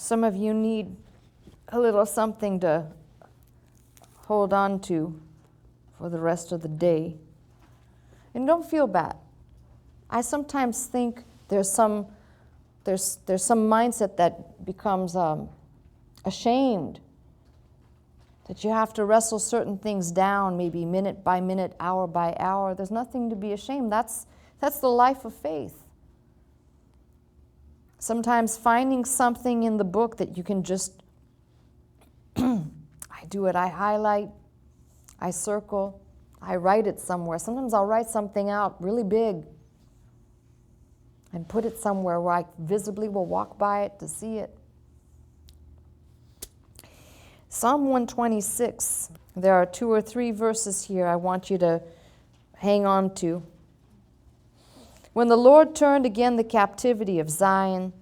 Some of you need a little something to hold on to for the rest of the day. And don't feel bad. I sometimes think there's some mindset that becomes ashamed, that you have to wrestle certain things down, maybe minute by minute, hour by hour. There's nothing to be ashamed. That's the life of faith. Sometimes finding something in the book that you can just, I do it, I highlight, I circle, I write it somewhere. Sometimes I'll write something out really big and put it somewhere where I visibly will walk by it to see it. Psalm 126, there are 2 or 3 verses here I want you to hang on to. When the Lord turned again the captivity of Zion,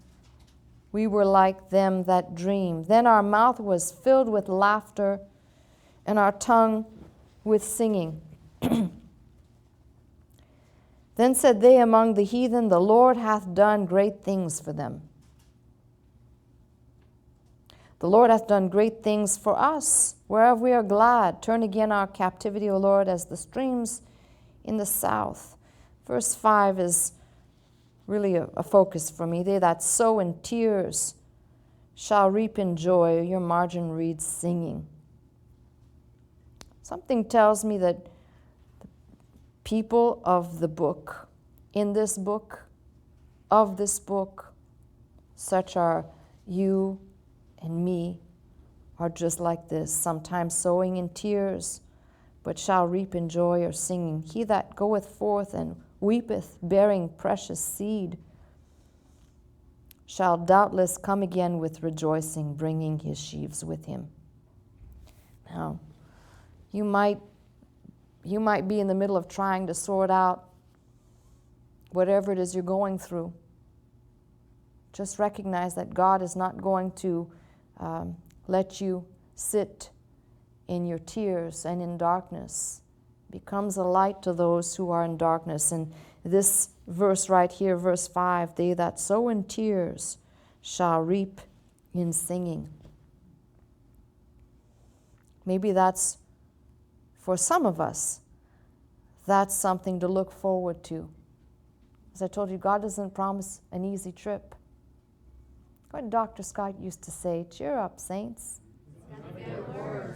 we were like them that dream. Then our mouth was filled with laughter, and our tongue with singing. Then said they among the heathen, the Lord hath done great things for them. The Lord hath done great things for us, whereof we are glad. Turn again our captivity, O Lord, as the streams in the south. Verse 5 is really a focus for me. They that sow in tears shall reap in joy. Your margin reads singing. Something tells me that the people of the book, in this book, of this book, such are you and me, are just like this, sometimes sowing in tears, but shall reap in joy or singing. He that goeth forth and weepeth, bearing precious seed, shall doubtless come again with rejoicing, bringing his sheaves with him. Now, you might be in the middle of trying to sort out whatever it is you're going through. Just recognize that God is not going to let you sit in your tears and in darkness. Becomes a light to those who are in darkness. And this verse right here, verse 5, they that sow in tears shall reap in singing. Maybe that's, for some of us, that's something to look forward to. As I told you, God doesn't promise an easy trip. What Dr. Scott used to say, cheer up, saints. It's going to get worse.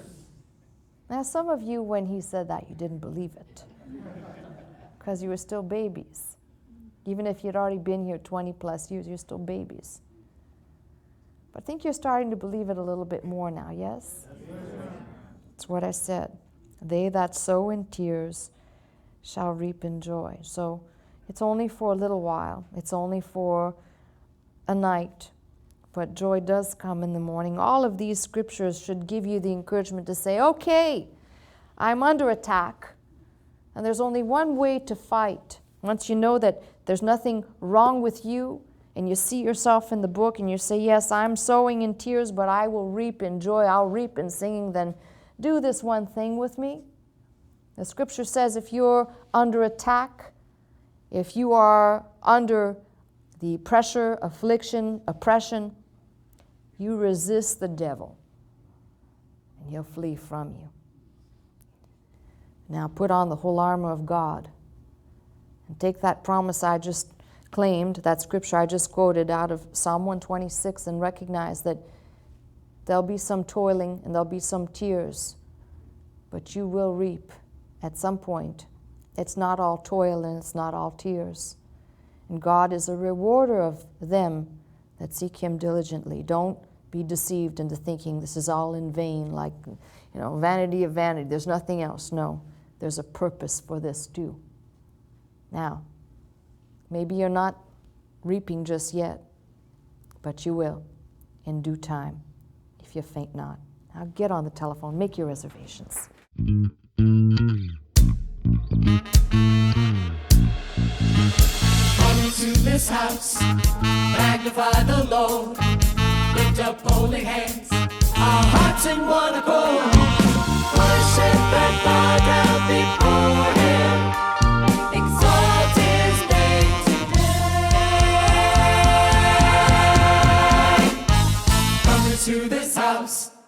Now, some of you, when he said that, you didn't believe it because you were still babies. Even if you'd already been here 20 plus years, you're still babies. But I think you're starting to believe it a little bit more now, yes? That's what I said. They that sow in tears shall reap in joy. So it's only for a little while. It's only for a night. But joy does come in the morning. All of these scriptures should give you the encouragement to say, okay, I'm under attack, and there's only one way to fight. Once you know that there's nothing wrong with you, and you see yourself in the book, and you say, yes, I'm sowing in tears, but I will reap in joy, I'll reap in singing, then do this one thing with me. The scripture says if you're under attack, if you are under the pressure, affliction, oppression, you resist the devil, and he'll flee from you. Now put on the whole armor of God, and take that promise I just claimed, that scripture I just quoted out of Psalm 126, and recognize that there'll be some toiling and there'll be some tears, but you will reap at some point. It's not all toil and it's not all tears. And God is a rewarder of them that seek him diligently. Don't be deceived into thinking this is all in vain, like, vanity of vanity. There's nothing else. No, there's a purpose for this too. Now, maybe you're not reaping just yet, but you will in due time if you faint not. Now get on the telephone, make your reservations. To this house, magnify the Lord, lift up holy hands, our hearts in one accord, worship and bow down before him, exalt his name today. this house.